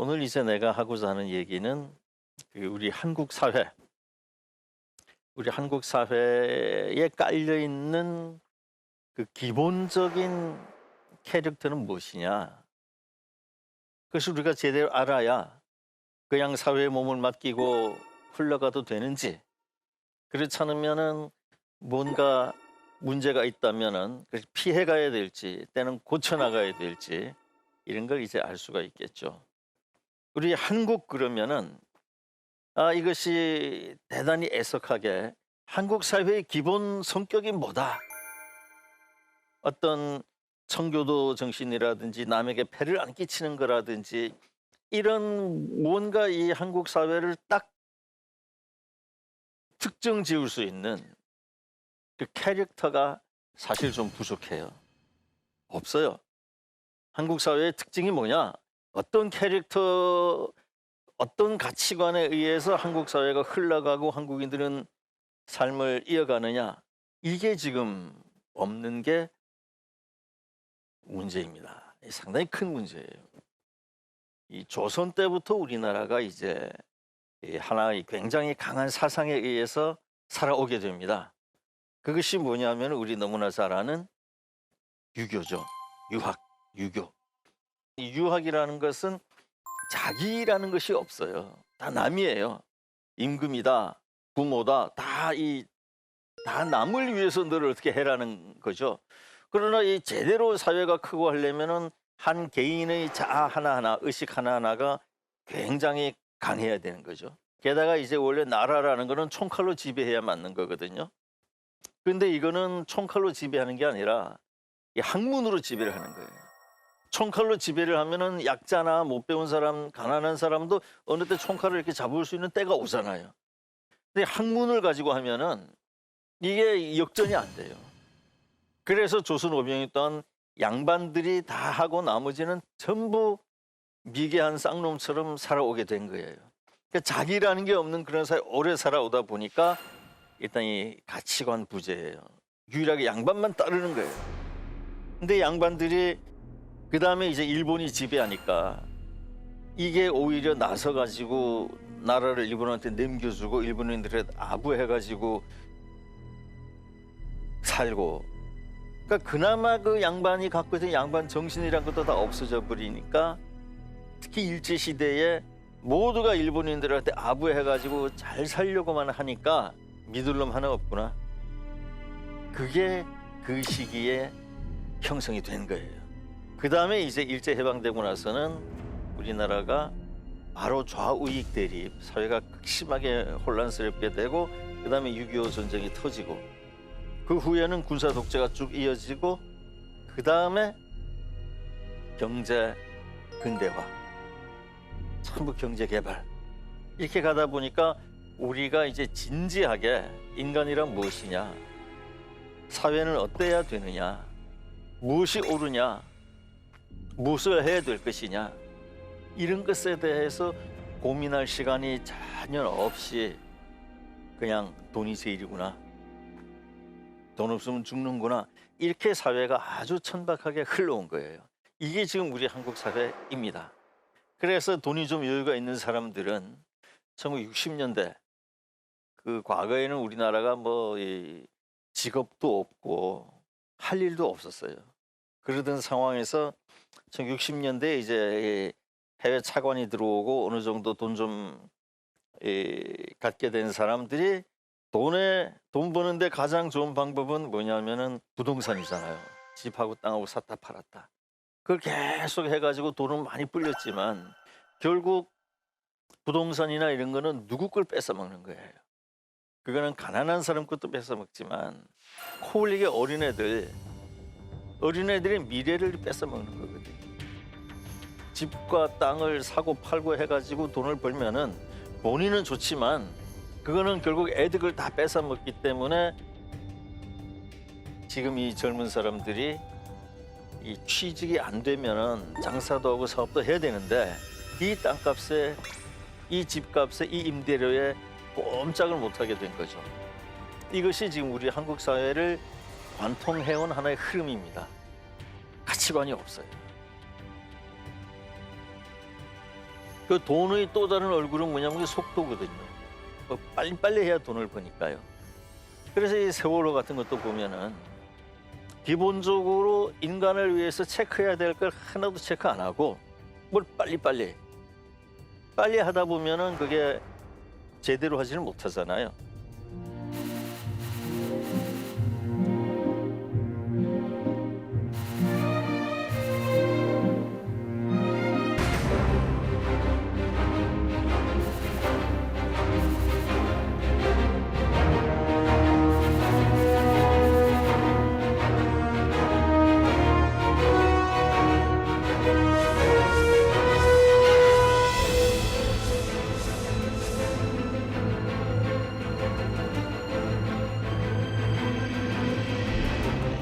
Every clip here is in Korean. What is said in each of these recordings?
오늘 이제 내가 하고자 하는 얘기는 우리 한국 사회에 깔려 있는 그 기본적인 캐릭터는 무엇이냐. 그것을 우리가 제대로 알아야 그냥 사회에 몸을 맡기고 흘러가도 되는지, 그렇지 않으면은 뭔가 문제가 있다면은 피해 가야 될지 때는 고쳐 나가야 될지 이런 걸 이제 알 수가 있겠죠. 우리 한국 그러면은 이것이 대단히 애석하게 한국 사회의 기본 성격이 뭐다. 어떤 청교도 정신이라든지 남에게 폐를 안 끼치는 거라든지 이런 뭔가 이 한국 사회를 딱 특정 지을 수 있는 그 캐릭터가 사실 좀 부족해요. 없어요. 한국 사회의 특징이 뭐냐? 어떤 캐릭터, 어떤 가치관에 의해서 한국 사회가 흘러가고 한국인들은 삶을 이어가느냐, 이게 지금 없는 게 문제입니다. 상당히 큰 문제예요. 이 조선 때부터 우리나라가 이제 하나의 굉장히 강한 사상에 의해서 살아오게 됩니다. 그것이 뭐냐면 우리 너무나 잘 아는 유교죠. 유교. 이 유학이라는 것은 자기라는 것이 없어요. 다 남이에요. 임금이다, 부모다, 다 남을 위해서 너를 어떻게 해라는 거죠. 그러나 이 제대로 사회가 크고 하려면은 한 개인의 자아 하나하나, 의식 하나하나가 굉장히 강해야 되는 거죠. 게다가 이제 원래 나라라는 거는 총칼로 지배해야 맞는 거거든요. 근데 이거는 총칼로 지배하는 게 아니라 이 학문으로 지배를 하는 거예요. 총칼로 지배를 하면은 약자나 못 배운 사람, 가난한 사람도 어느 때 총칼을 이렇게 잡을 수 있는 때가 오잖아요. 근데 학문을 가지고 하면은 이게 역전이 안 돼요. 그래서 조선 오병이 동안 양반들이 다 하고 나머지는 전부 미개한 쌍놈처럼 살아오게 된 거예요. 그러니까 자기라는 게 없는 그런 사회 오래 살아오다 보니까 일단 이 가치관 부재예요. 유일하게 양반만 따르는 거예요. 근데 양반들이 그 다음에 이제 일본이 지배하니까 이게 오히려 나서 가지고 나라를 일본한테 넘겨주고 일본인들에 아부해가지고 살고, 그러니까 그나마 그 양반이 갖고 있던 양반 정신이란 것도 다 없어져 버리니까 특히 일제 시대에 모두가 일본인들한테 아부해가지고 잘 살려고만 하니까 믿을 놈 하나 없구나. 그게 그 시기에 형성이 된 거예요. 그 다음에 이제 일제 해방되고 나서는 우리나라가 바로 좌우익 대립, 사회가 극심하게 혼란스럽게 되고 그 다음에 6.25 전쟁이 터지고 그 후에는 군사 독재가 쭉 이어지고 그 다음에 경제 근대화, 전부 경제 개발 이렇게 가다 보니까 우리가 이제 진지하게 인간이란 무엇이냐, 사회는 어때야 되느냐, 무엇이 옳으냐, 무엇을 해야 될 것이냐, 이런 것에 대해서 고민할 시간이 전혀 없이 그냥 돈이 제일이구나, 돈 없으면 죽는구나, 이렇게 사회가 아주 천박하게 흘러온 거예요. 이게 지금 우리 한국 사회입니다. 그래서 돈이 좀 여유가 있는 사람들은 1960년대 그 과거에는 우리나라가 직업도 없고 할 일도 없었어요. 그러던 상황에서 1960년대에 이제 해외 차관이 들어오고 어느 정도 돈 좀 갖게 된 사람들이 돈 버는데 가장 좋은 방법은 뭐냐면은 부동산이잖아요. 집하고 땅하고 샀다 팔았다. 그걸 계속 해가지고 돈은 많이 불렸지만 결국 부동산이나 이런 거는 누구 걸 뺏어 먹는 거예요. 그거는 가난한 사람 것도 뺏어 먹지만 코 흘리게 어린애들의 미래를 뺏어 먹는 거거든요. 집과 땅을 사고 팔고 해가지고 돈을 벌면은 본인은 좋지만 그거는 결국 애들 걸 다 뺏어 먹기 때문에 지금 이 젊은 사람들이 이 취직이 안 되면은 장사도 하고 사업도 해야 되는데 이 땅값에, 이 집값에, 이 임대료에 꼼짝을 못하게 된 거죠. 이것이 지금 우리 한국 사회를 관통해온 하나의 흐름입니다. 가치관이 없어요. 그 돈의 또 다른 얼굴은 뭐냐면 그 속도거든요. 빨리빨리 해야 돈을 버니까요. 그래서 이 세월호 같은 것도 보면은 기본적으로 인간을 위해서 체크해야 될 걸 하나도 체크 안 하고 뭘 빨리 하다 보면은 그게 제대로 하지는 못하잖아요.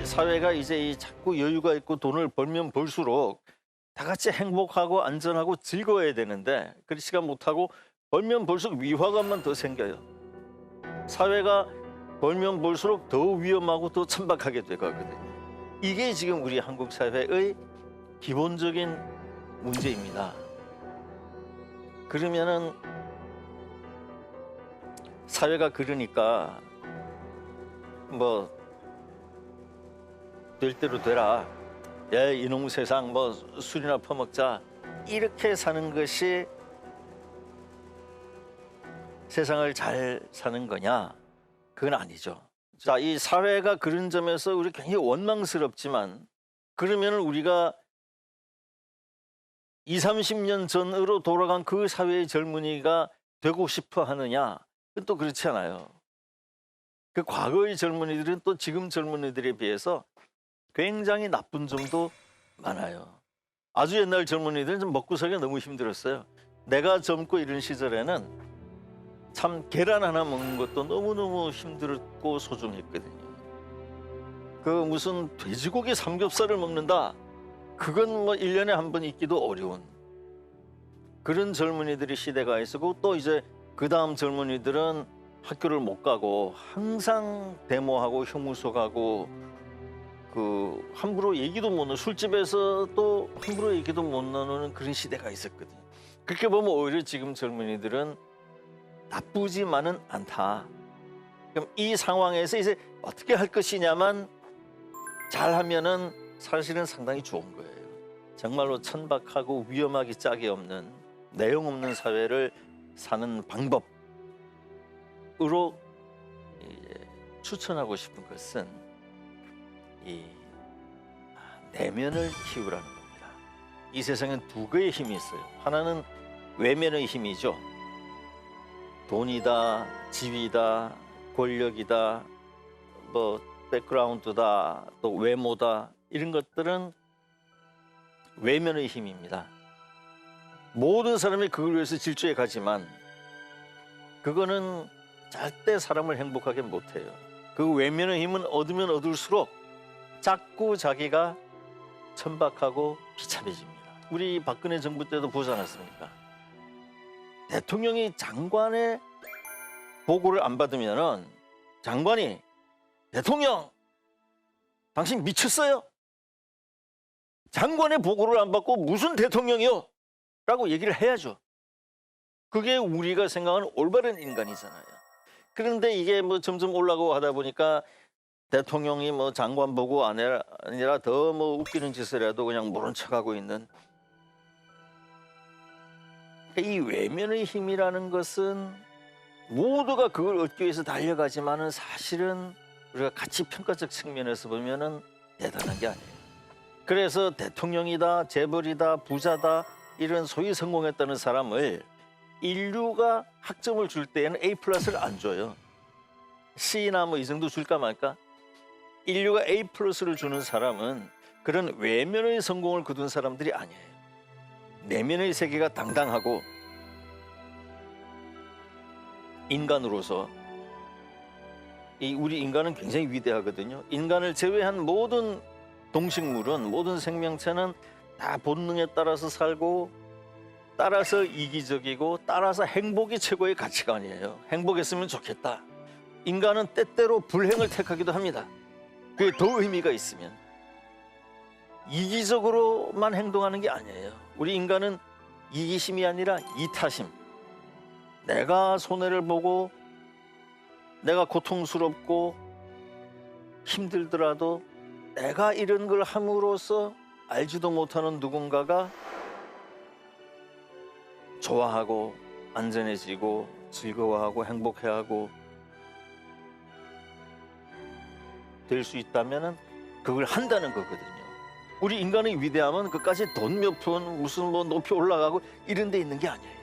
사회가 이제 이 자꾸 여유가 있고 돈을 벌면 벌수록 다 같이 행복하고 안전하고 즐거워야 되는데 그렇지가 못하고 벌면 벌수록 위화감만 더 생겨요. 사회가 벌면 벌수록 더 위험하고 더 천박하게 돼가거든요. 이게 지금 우리 한국 사회의 기본적인 문제입니다. 그러면은 사회가 그러니까 뭐 될 대로 되라. 야, 이놈 세상 뭐 술이나 퍼먹자. 이렇게 사는 것이 세상을 잘 사는 거냐? 그건 아니죠. 자, 이 사회가 그런 점에서 우리 굉장히 원망스럽지만 그러면 우리가 20, 30년 전으로 돌아간 그 사회의 젊은이가 되고 싶어 하느냐? 그건 또 그렇지 않아요. 그 과거의 젊은이들은 또 지금 젊은이들에 비해서 굉장히 나쁜 점도 많아요. 아주 옛날 젊은이들은 좀 먹고 살기가 너무 힘들었어요. 내가 젊고 이런 시절에는 참 계란 하나 먹는 것도 너무너무 힘들었고 소중했거든요. 그 무슨 돼지고기 삼겹살을 먹는다. 그건 뭐 1년에 한 번 있기도 어려운 그런 젊은이들의 시대가 있었고 또 이제 그 다음 젊은이들은 학교를 못 가고 항상 데모하고 형무소 가고 그 함부로 얘기도 못 나누는 술집에서 또 함부로 얘기도 못 나누는 그런 시대가 있었거든요. 그렇게 보면 오히려 지금 젊은이들은 나쁘지만은 않다. 그럼 이 상황에서 이제 어떻게 할 것이냐만 잘하면은 사실은 상당히 좋은 거예요. 정말로 천박하고 위험하기 짝이 없는 내용 없는 사회를 사는 방법으로 추천하고 싶은 것은 이 내면을 키우라는 겁니다. 이 세상엔 두 개의 힘이 있어요. 하나는 외면의 힘이죠. 돈이다, 지위다, 권력이다, 뭐 백그라운드다, 또 외모다 이런 것들은 외면의 힘입니다. 모든 사람이 그걸 위해서 질주해 가지만 그거는 절대 사람을 행복하게 못해요. 그 외면의 힘은 얻으면 얻을수록 자꾸 자기가 천박하고 비참해집니다. 우리 박근혜 정부 때도 보지 않았습니까? 대통령이 장관의 보고를 안 받으면은 장관이 대통령 당신 미쳤어요? 장관의 보고를 안 받고 무슨 대통령이요? 라고 얘기를 해야죠. 그게 우리가 생각하는 올바른 인간이잖아요. 그런데 이게 뭐 점점 올라가고 하다 보니까 대통령이 뭐 장관 보고 아니라 더 뭐 웃기는 짓을 해도 그냥 모른 척하고 있는 이 외면의 힘이라는 것은 모두가 그걸 얻기 위해서 달려가지만은 사실은 우리가 가치 평가적 측면에서 보면은 대단한 게 아니에요. 그래서 대통령이다, 재벌이다, 부자다 이런 소위 성공했다는 사람을 인류가 학점을 줄 때에는 A+를 안 줘요. C나 뭐 이 정도 줄까 말까? 인류가 A+를 주는 사람은 그런 외면의 성공을 거둔 사람들이 아니에요. 내면의 세계가 당당하고 인간으로서 우리 인간은 굉장히 위대하거든요. 인간을 제외한 모든 동식물은 모든 생명체는 다 본능에 따라서 살고 따라서 이기적이고 따라서 행복이 최고의 가치관이에요. 행복했으면 좋겠다. 인간은 때때로 불행을 택하기도 합니다. 그게 더 의미가 있으면 이기적으로만 행동하는 게 아니에요. 우리 인간은 이기심이 아니라 이타심. 내가 손해를 보고 내가 고통스럽고 힘들더라도 내가 이런 걸 함으로써 알지도 못하는 누군가가 좋아하고 안전해지고 즐거워하고 행복해하고 될 수 있다면은 그걸 한다는 거거든요. 우리 인간의 위대함은 그까지 돈 몇 푼 무슨 뭐 높이 올라가고 이런 데 있는 게 아니에요.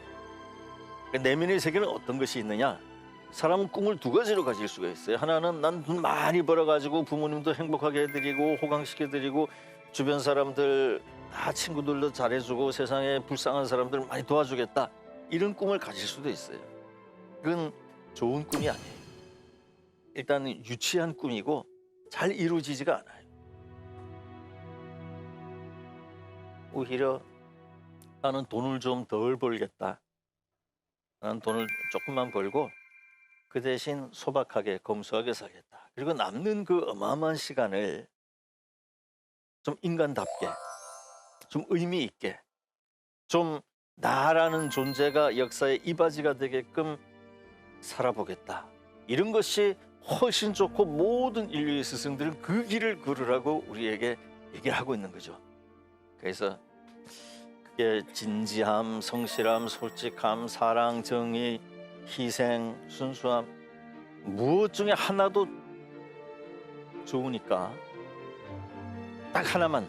내면의 세계는 어떤 것이 있느냐? 사람은 꿈을 두 가지로 가질 수가 있어요. 하나는 난 돈 많이 벌어가지고 부모님도 행복하게 해드리고 호강시켜드리고 주변 사람들 다 친구들도 잘해주고 세상에 불쌍한 사람들 많이 도와주겠다. 이런 꿈을 가질 수도 있어요. 그건 좋은 꿈이 아니에요. 일단 유치한 꿈이고 잘 이루어지지가 않아요. 오히려 나는 돈을 좀 덜 벌겠다. 나는 돈을 조금만 벌고 그 대신 소박하게 검소하게 살겠다. 그리고 남는 그 어마어마한 시간을 좀 인간답게, 좀 의미 있게, 좀 나라는 존재가 역사의 이바지가 되게끔 살아보겠다. 이런 것이 훨씬 좋고 모든 인류의 스승들은 그 길을 걸으라고 우리에게 얘기를 하고 있는 거죠. 그래서 그게 진지함, 성실함, 솔직함, 사랑, 정의, 희생, 순수함 무엇 중에 하나도 좋으니까 딱 하나만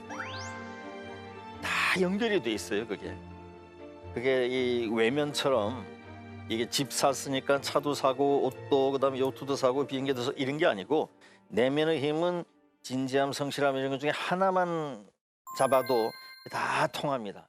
다 연결이 돼 있어요. 그게 이 외면처럼 이게 집 샀으니까 차도 사고 옷도 그다음에 요트도 사고 비행기도 사고 이런 게 아니고 내면의 힘은 진지함, 성실함 이런 것 중에 하나만 잡아도 다 통합니다.